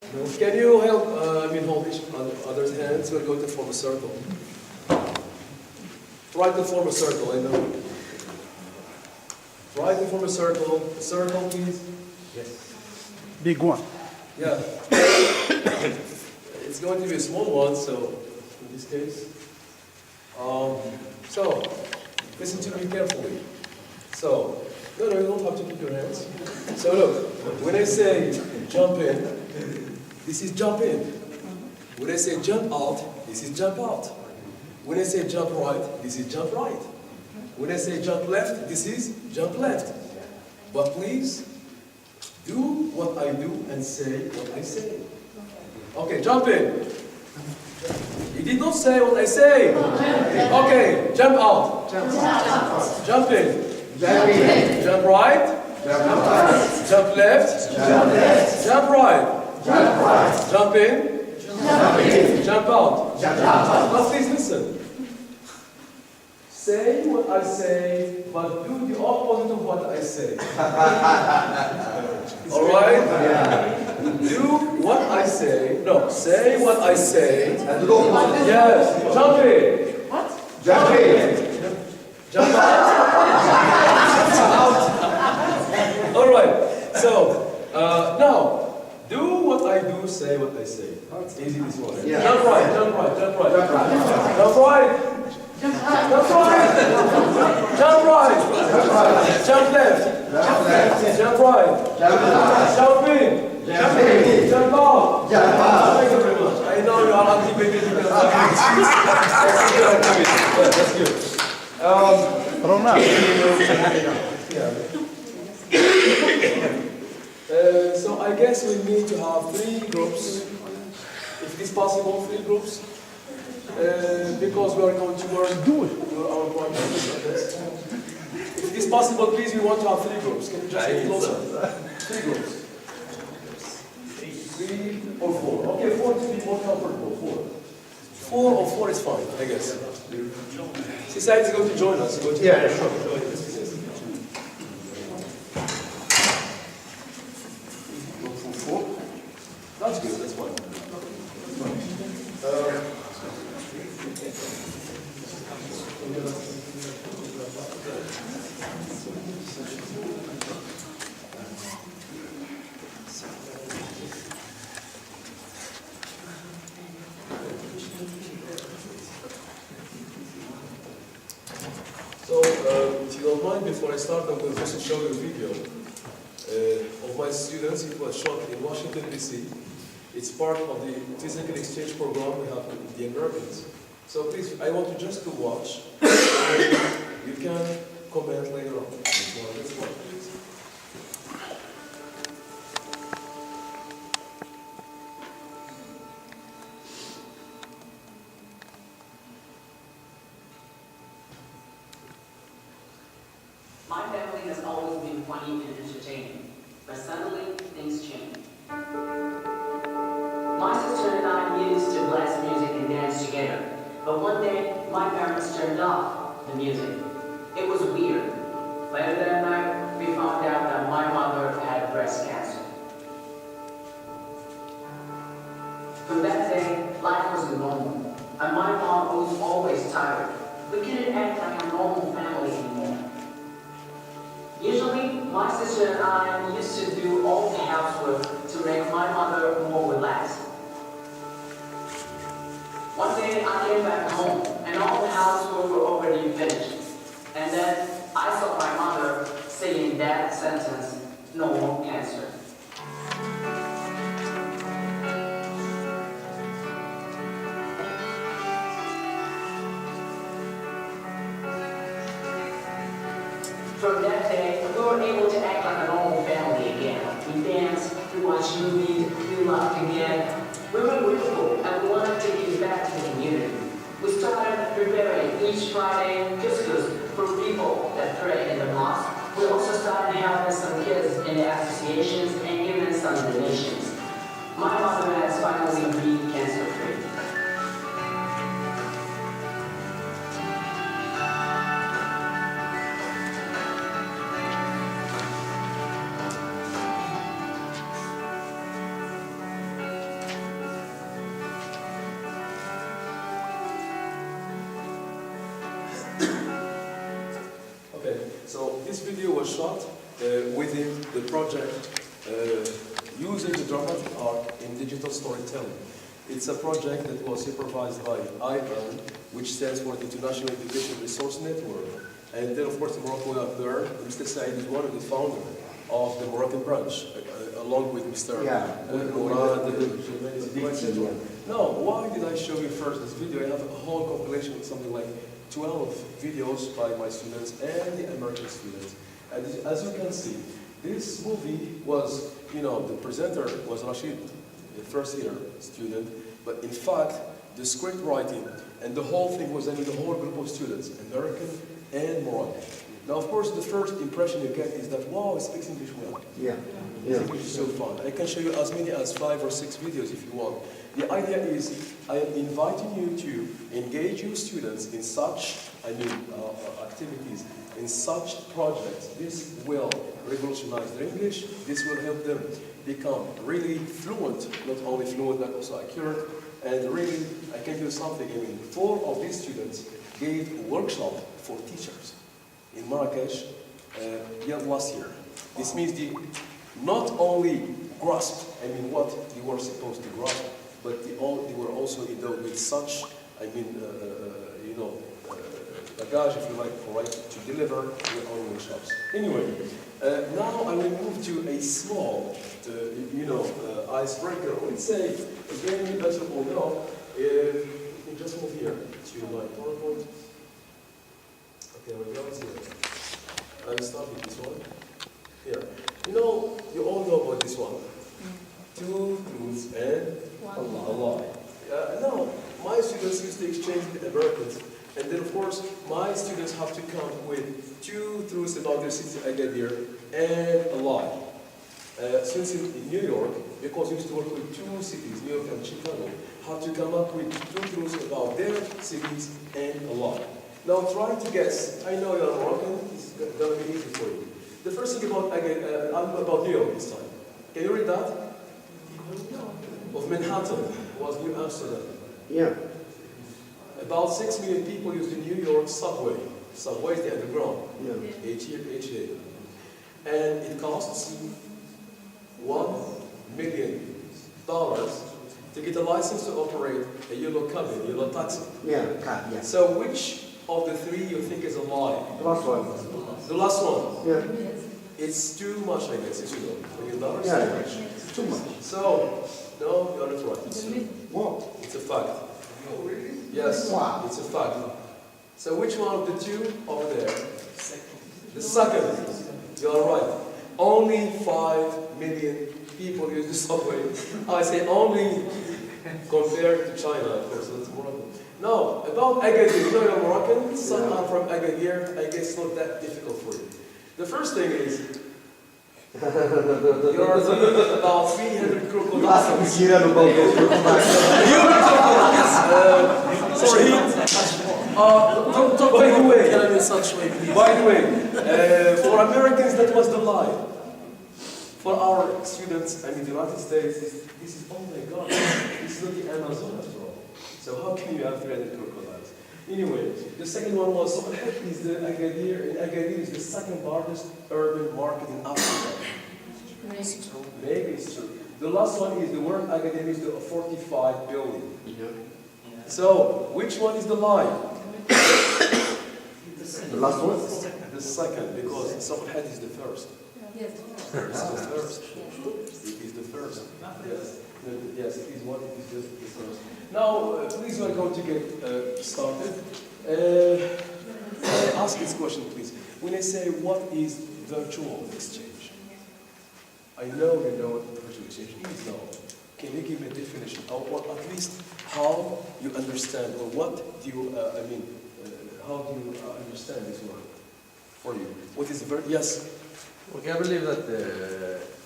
No. Can you help, hold each other's hands? We're going to form a circle. Try to form a circle, I know. Try to form a circle. A circle, please. Yes. Big one. Yeah. It's going to be a small one, so in this case. So, listen to me carefully. So, no, you don't have to keep your hands. So look, when I say jump in, this is jump in. When I say jump out, this is jump out. When I say jump right, this is jump right. When I say jump left, this is jump left. But please, do what I do and say what I say. Okay, jump in. You did not say what I say. Okay, jump out. Jump in. Jump right. Jump left. Jump right. Jump in. Jump out. Now please listen. Say what I say, but do the opposite of what I say. Alright? Do what I say. No, say what I say. Yes. Jump in. What? Jump in. Jump out. Alright. So, now, do what I do, say what I say. It's easy this one. Yeah. Jump right, jump right, jump right. Jump right. Jump right. Jump right. Jump right. Jump left. Jump right. Jump in. Jump out. Thank you very much. I know you are anti-baby. That's good. I don't know. So I guess we need to have 3 groups. If it's possible, 3 groups. Because we are going to work our project. If it is possible, please, we want to have 3 groups. Can you just get closer? 3 groups. 3 or 4. Okay, 4 to be more comfortable. 4 or 4 is fine, I guess. Society is going to join us. Yeah, sure. That's good, that's fine. So, if you don't mind, before I start, I'm going to just show you a video of my students. It was shot in Washington, D.C. It's part of the physical exchange program we have with the Americans. So please, I want you just to watch. You can comment later on. Let's watch, please. My family has always been funny and entertaining, but suddenly things changed. My sister and I used to blast music and dance together, but one day my parents turned off the music. It was weird. Later that night, we found out that my mother had breast cancer. From that day, life was normal, and my mom was always tired. We couldn't act like a normal family anymore. Usually, my sister and I used to do all the housework to make my mother more relaxed. One day, I came back home, and all the housework were already finished. And then, I saw my mother saying that sentence, "No more cancer." From that day, we were able to act like a normal family again. We danced, we watched movies, we laughed again. We were grateful and we wanted to give back to the community. We started preparing each Friday couscous for people that pray in the mosque. We also started helping some kids in the associations and giving some donations. My mother has finally been cancer-free. this video was shot within the project using the dramatic art in digital storytelling. It's a project that was supervised by IEARN, which stands for the International Education Resource Network. And then, of course, in Morocco, we have there, Mr. Said is one of the founders of the Moroccan branch, along with Mr. Murad, etc. Now, why did I show you first this video? I have a whole compilation of something like 12 videos by my students and the American students. And as you can see, this movie was, you know, the presenter was Rashid, the first year student, but in fact, the script writing and the whole thing was, I mean, the whole group of students, American and Moroccan. Now, of course, the first impression you get is that, wow, he speaks English well. Yeah. English is so fun. I can show you as many as 5 or 6 videos if you want. The idea is, I am inviting you to engage your students in such, activities, in such projects. This will revolutionize their English. This will help them become really fluent, not only fluent, but also accurate. And really, I can tell you something, 4 of these students gave a workshop for teachers in Marrakesh last year. This means they not only grasped, what they were supposed to grasp, but they were also endowed with such, bagage, if you like, right, to deliver their own workshops. Anyway, now I will move to a small, icebreaker. Let's say, again, as you all know, you can just move here to my PowerPoint. Okay, we go here. I will start with this one. Here. You all know about this one. 2 truths and a lie. Now, my students used to exchange with Americans, and then of course, my students have to come with 2 truths about their city, Agadir, and a lie. Since in New York, because we used to work with 2 cities, New York and Chicago, have to come up with 2 truths about their cities and a lie. Now try to guess. I know you're Moroccan, it's going to be easy for you. The first thing about about New York this time. Can you read that? Of Manhattan was New Amsterdam. Yeah. About 6 million people use the New York subway. Subway is the underground. Yeah. Each day. And it costs $1 million to get a license to operate a yellow cabin, yellow taxi. Yeah, car, yeah. So which of the 3 you think is a lie? The last one. The last one. Yeah. It's too much, I guess, it's $1 million. Yeah, too much. So, no, you're not right. What? It's a fact. Oh, really? Yes, Wow. it's a fact. So which one of the 2 over there? The second. You're right. Only 5 million people use the subway. I say only compared to China, of course, that's Morocco. Now, about Agadir, you're Moroccan, some are from Agadir, I guess it's not that difficult for you. The first thing is, you're about 300 crocodiles. You don't know about those crocodiles. Sorry. By the way, for Americans, that was the lie. For our students, the United States, this is, oh my God, this is not the Amazon after all. So how can you have 300 crocodiles? Anyway, the second one was, is the Agadir, and Agadir is the 2nd largest urban market in Africa. Maybe it's true. The last one is the word Agadir is the 45 billion. Yeah. So, which one is the lie? The last one? The second, because Safed is the first. Yes. It's the first. It is the first. Yes, it is what it is just the first. Now, please, we are going to get started. Ask this question, please. When I say, what is virtual exchange? I know you know what virtual exchange is now. Can you give me a definition, or at least how you understand, or what do you, how do you understand this word for you? What is yes? Okay, I believe that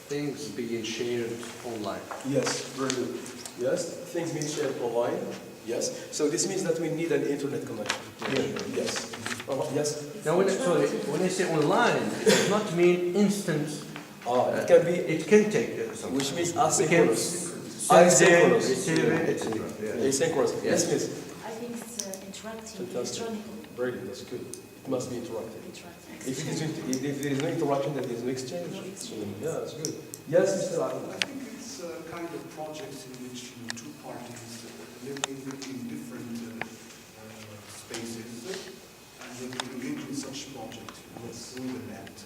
things being shared online. Yes, very good. Yes, things being shared online. Yes. So this means that we need an internet connection. Yeah. Yes. Yes. Now, when I say online, it does not mean instant. It can be. It can take some. Which means We can asynchronous. send it, receive it, etc. Yeah. Asynchronous. Yes, miss. I think it's interactive, Fantastic. electronic. Very good. That's good. It must be interactive. If there is no interaction, then there is no exchange. So, yeah, that's good. Yes, Mr. Adil. I think it's kind of projects in which two parties live in different spaces, and they can engage in such projects through the net,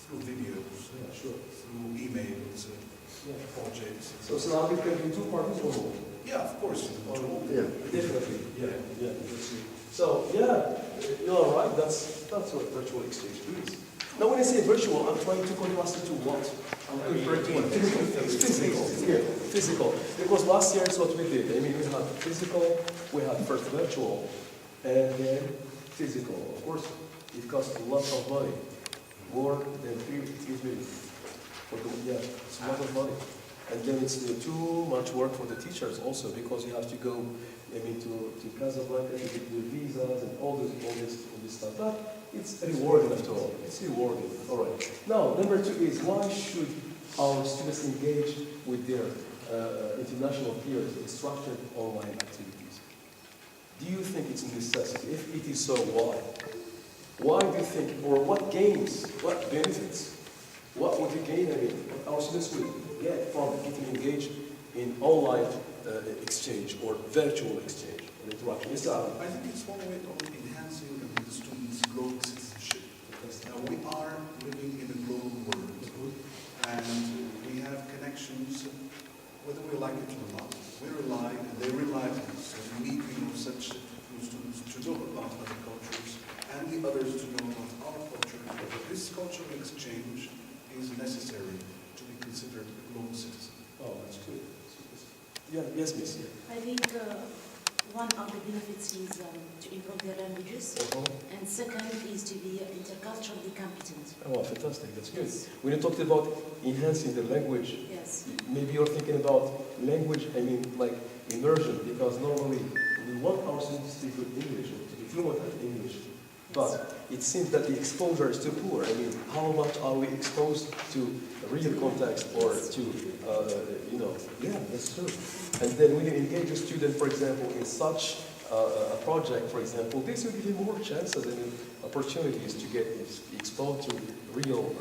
through videos, Sure. through emails, projects. So Salafi can be two parties or more? Yeah, of course. Yeah, definitely. Yeah. So yeah, you're right. That's what virtual exchange is. Now, when I say virtual, I'm trying to contrast it to what? Physical. Yeah, physical. Because last year it's what we did. I mean, we had physical, we had first virtual, and then physical. Of course, it costs a lot of money, more than 3 million. It's a lot of money. And then it's too much work for the teachers also, because you have to go, to Casablanca to get the visas and all this stuff. But it's rewarding after all. It's rewarding. All right. Now, number 2 is, why should our students engage with their international peers in structured online activities? Do you think it's a necessity? If it is so, why? Why do you think, or what gains, what benefits, what would you gain, what our students would get from getting engaged in online exchange or virtual exchange and interaction? Yes, sir. I think it's one way of enhancing the students' global citizenship. We are living in a global world, and we have connections, whether we like it or not. We rely, and they rely on us. So we need such students to know about other cultures, and the others to know about our culture. This cultural exchange is necessary to be considered a global citizen. Oh, that's good. Yeah, yes, miss. I think one of the benefits is to improve their languages, and second is to be interculturally competent. Oh, fantastic. That's good. When you talked about enhancing the language, Yes. maybe you're thinking about language, like immersion, because normally we want our students to speak good English, to be fluent in English. But it seems that the exposure is too poor. How much are we exposed to real context or to, yeah, that's true. And then when you engage a student, for example, in such a project, for example, this will give you more chances and opportunities to get exposed to real,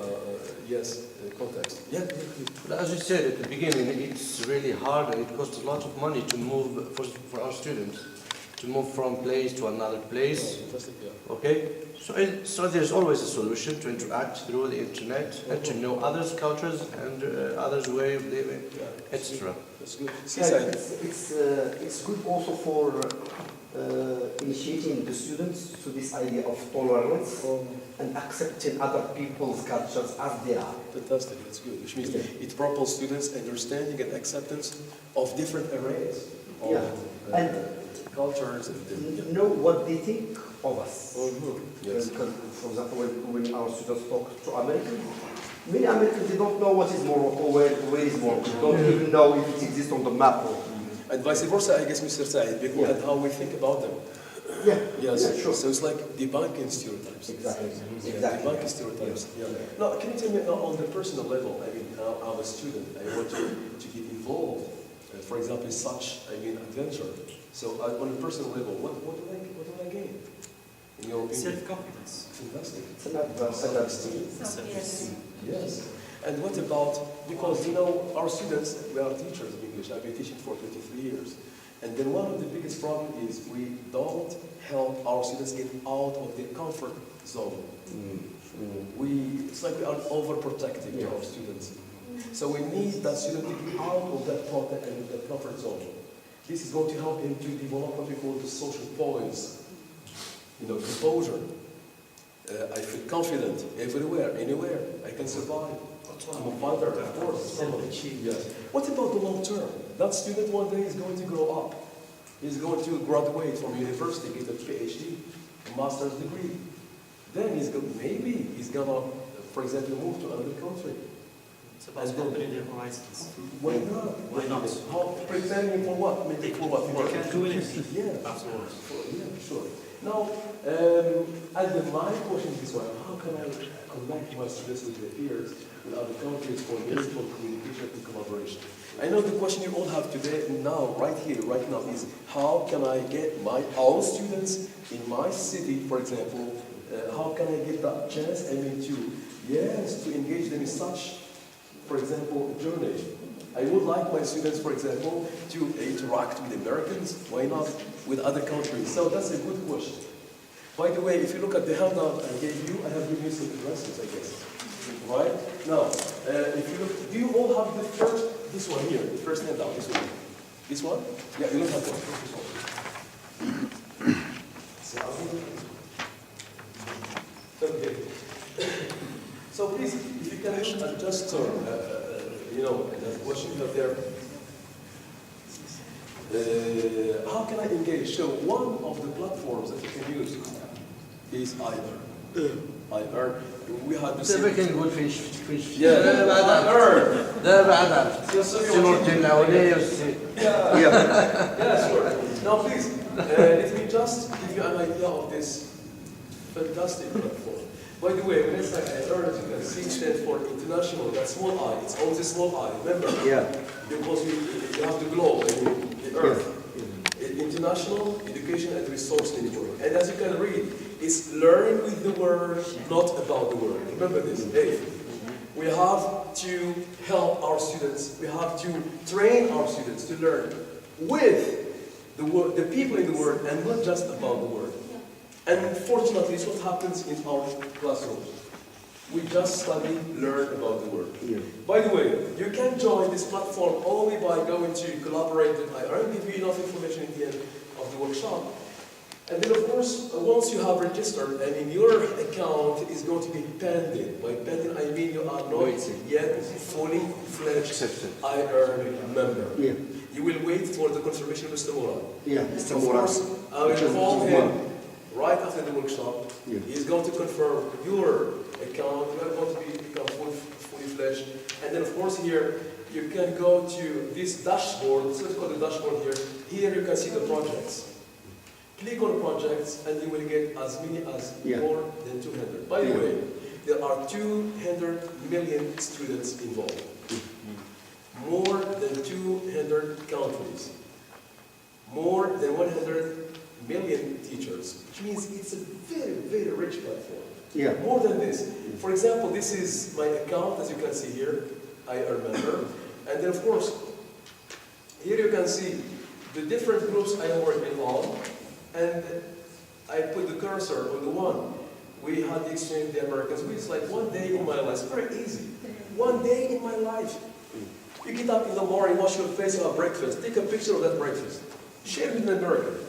context. Yeah. But as you said at the beginning, it's really hard and it costs a lot of money to move for our students, to move from place to another place. Fantastic, yeah. Okay, so there's always a solution to interact through the internet and to know others' cultures and others' way of living, etc. That's good. It's good also for initiating the students to this idea of tolerance and accepting other people's cultures as they are. Fantastic, that's good. Which means it propels students' understanding and acceptance of different arrays of and cultures and know what they think of us. Yes. Because, for example, when our students talk to Americans, many Americans, they don't know what is Morocco, where is Morocco, they don't even know if it exists on the map. And vice versa, I guess, Mr. Said, and how we think about them. Yeah, Yes, yeah, sure. So it's like debunking stereotypes. Exactly. Debunking stereotypes. Yeah. Now, can you tell me on the personal level, I'm a student, I want to get involved, for example, in such, adventure. So on a personal level, what do I gain? Self-confidence. Fantastic. Yes. Yes. And what about, because our students, we are teachers of English, I've been teaching for 23 years. And then one of the biggest problems is we don't help our students get out of their comfort zone. It's like we are overprotective to our students. So we need that student to get out of that comfort zone. This is going to help him to develop what we call the social poise. Composure. I feel confident everywhere, anywhere. I can survive. I'm a fighter, of course. Yes. What about the long term? That student one day is going to grow up. He's going to graduate from university, get a PhD, a master's degree. Then maybe he's gonna, for example, move to another country. It's about opening their horizons. Why not? Why not? How preparing for what? Maybe for what? They can do anything. Yeah, Absolutely. Yeah, sure. Now, and then my question is this one: how can I connect my students with their peers, with other countries for meaningful communication and collaboration? I know the question you all have today, now, right here, right now, is how can I get my own students in my city, for example, how can I get that chance? I mean, to engage them in such, for example, journey. I would like my students, for example, to interact with Americans. Why not with other countries? So that's a good question. By the way, if you look at the handout I gave you, I have given you some addresses, I guess. Right? Now, if you look, do you all have this one here, the first handout, this one? This one? Yeah, you don't have one. This one. Okay. So please, if you can adjust, the question you have there. How can I engage? So one of the platforms that you can use is iEarn. We had the same. Yeah, iEarn. Yeah, sure. Now please, let me just give you an idea of this fantastic platform. By the way, when I say iEarn, as you can see, stands for international. That's small I. It's always a small I. Remember? Yeah. Because you have the globe, I mean, the earth. International Education and Resource Network. And as you can read, it's learn with the word, not about the word. Remember this. Hey, we have to help our students. We have to train our students to learn with the word, the people in the word, and not just about the word. And fortunately, it's what happens in our classrooms. We just study, learn about the word. Yeah. By the way, you can join this platform only by going to collaborate with iEarn. Give you enough information at the end of the workshop. And then, of course, once you have registered, I mean, your account is going to be pending. By pending, I mean you are not yet fully fledged iEarn member. Yeah. You will wait for the confirmation of Mr. Murad. Yeah, Mr. Of Murad. course, I will call him right after the workshop. Yeah. He's going to confirm your account. You are going to become fully fledged. And then, of course, here you can go to this dashboard. So let's call the dashboard here. Here you can see the projects. Click on projects, and you will get as many as more than 200. By the way, there are 200 million students involved. More than 200 countries. More than 100 million teachers, which means it's a very, very rich platform. Yeah. More than this. For example, this is my account, as you can see here. I remember. And then, of course, here you can see the different groups I am working on. And I put the cursor on the one. We had the exchange with the Americans. It's like one day in my life. It's very easy. One day in my life. You get up in the morning, wash your face, have breakfast. Take a picture of that breakfast. Share it with an American.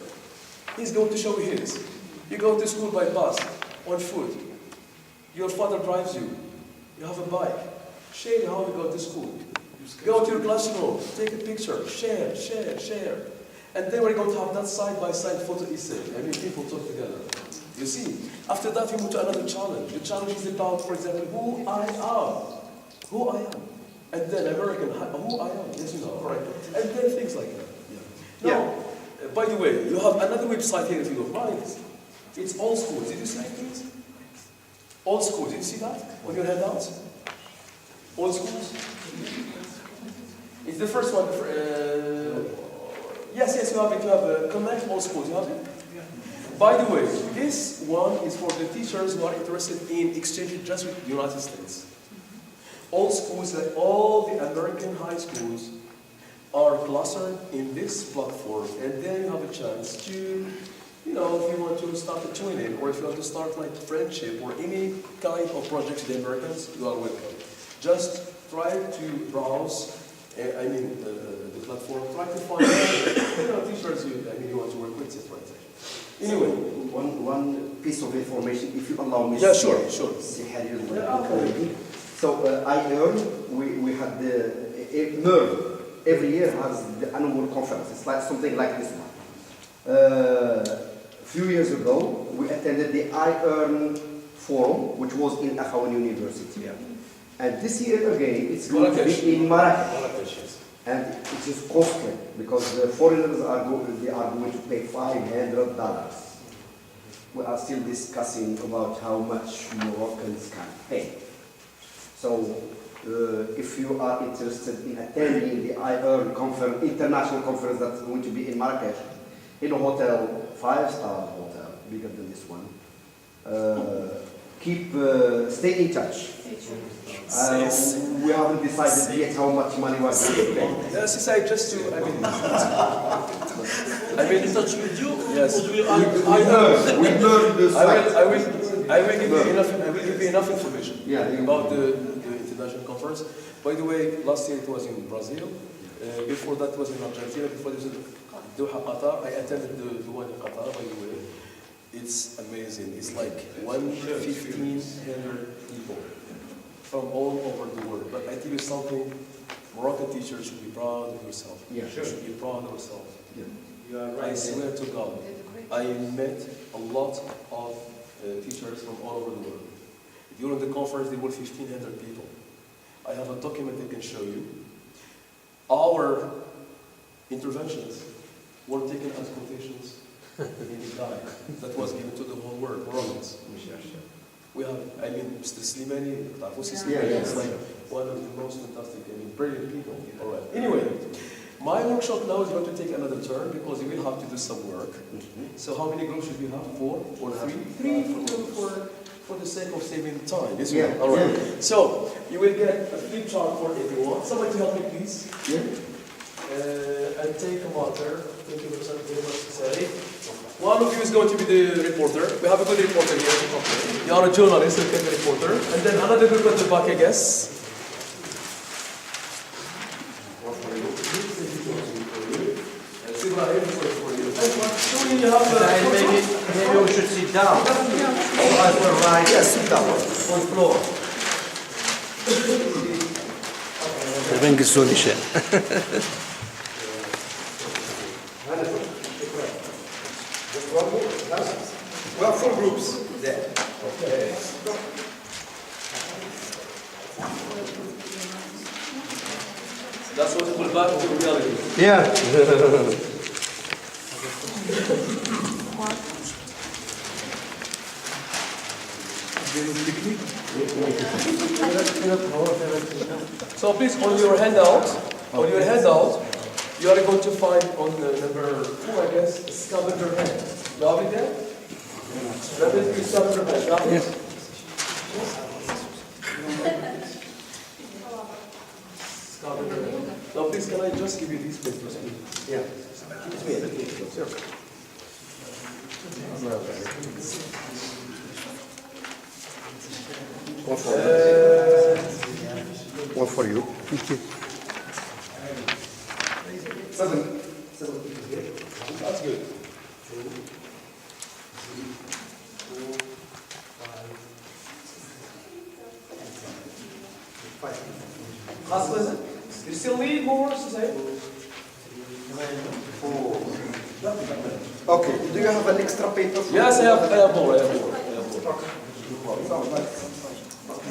He's going to show you his. You go to school by bus, on foot. Your father drives you. You have a bike. Share how you go to school. Go to your classroom. Take a picture. Share, share, share. And then we're going to have that side-by-side photo essay. I mean, people talk together. You see, after that we move to another challenge. The challenge is about, for example, who I am. Who I am. And then American, who I am. Yes, you know, all right. And then things like that. Yeah. Now, by the way, you have another website here if you don't mind. It's All Schools. Did you see it, please? All Schools. Did you see that on your handouts? All Schools? It's the first one. Yes, you have it. You have Connect All Schools. You have it? Yeah. By the way, this one is for the teachers who are interested in exchanging just with the United States. All schools, like all the American high schools, are clustered in this platform, and then you have a chance to, you know, if you want to start a twinning, or if you want to start like friendship, or any kind of project with the Americans, you are welcome. Just try to browse, the platform, try to find, teachers you want to work with, etc. Anyway. One piece of information, if you allow me. Yeah, sure. See HARIRI. So iEarn, we had the MoRCE every year has the annual conference. It's like something like this one. A few years ago, we attended the iEarn forum, which was in Akhawan University. Yeah. And this year again, it's going to be in Marrakesh. And it is costly because the foreigners are going to pay $500. We are still discussing about how much Moroccans can pay. So, if you are interested in attending the iEarn conference, international conference that's going to be in Marrakesh, in a hotel, 5-star hotel, bigger than this one, Stay in touch. We haven't decided yet how much money we're going to pay. Yes, decide just to, I mean, in touch with you? yes. We learn the site. I will give you enough information about the international conference. By the way, last year it was in Brazil. Before that was in Argentina. Before this was in Doha, Qatar. I attended the one in Qatar, by the way. It's amazing. It's like 1,500 people from all over the world. But I tell you something, Moroccan teachers should be proud of yourself. Yeah, You should be proud of yourself. Yeah. You are right. I swear to God, I met a lot of teachers from all over the world. During the conference, there were 1,500 people. I have a document I can show you. Our interventions were taken as quotations in the guide that was given to the whole world, Moroccans. We have, I mean, Mr. Slimani, is like one of the most fantastic, I mean, brilliant people. All right. Anyway, my workshop now is going to take another turn because you will have to do some work. So how many groups should we have? 4 or 3? 3 for the sake of saving time. Yes, Yeah. all right. So you will get a flip chart for everyone. Somebody help me, please. Yeah. And take a water. Thank you very much, Sally. One of you is going to be the reporter. We have a good reporter here. You are a journalist, you can be a reporter. And then another group at the back, I guess. Maybe we should sit down. Otherwise we're right. Yes, sit down. On floor. بنقصوا الاشياء. We have 4 groups there. Okay. That's what it will back to reality. Yeah. So please, on your handout, you are going to find on number 4, I guess, scavenger hunt. You have it there? That is the scavenger hunt. You have it? Scavenger hunt. Now please, can I just give you these papers? Yeah. One for you. Seven. That's good. Hassan, you still need more to say? Okay. Do you have an extra paper? Yes, I have more.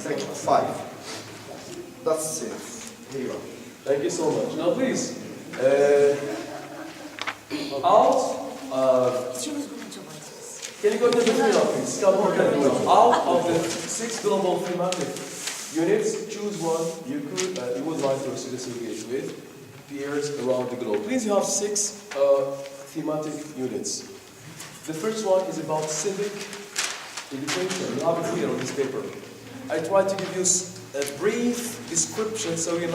Thank you. 5. That's it. Here you are. Thank you so much. Now please, out, can you go to the middle, please? Out of the 6 global thematic units, choose one you would like to engage with peers around the globe. Please, you have 6 thematic units. The first one is about civic education. You have it here on this paper. I try to give you a brief description so you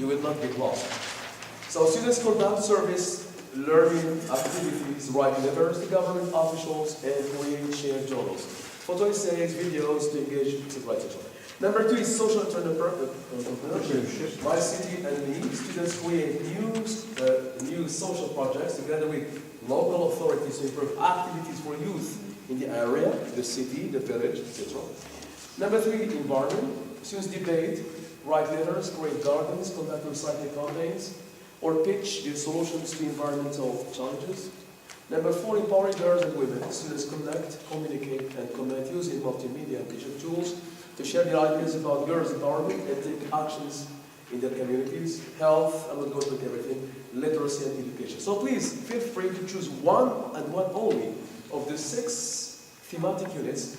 will not get lost. So students conduct service learning activities, write letters to government officials, and create shared journals. Photo essays, videos to engage, etc. Number 2 is social entrepreneurship. My city and me, students create new social projects together with local authorities to improve activities for youth in the area, the city, the village, etc. Number 3, environment. Students debate, write letters, create gardens, conduct recycling campaigns, or pitch their solutions to environmental challenges. Number 4, empowering girls and women. Students connect, communicate, and comment using multimedia and digital tools to share their ideas about girls' empowerment and take actions in their communities. Health, I will go through everything, literacy and education. So please, feel free to choose one and one only of the 6 thematic units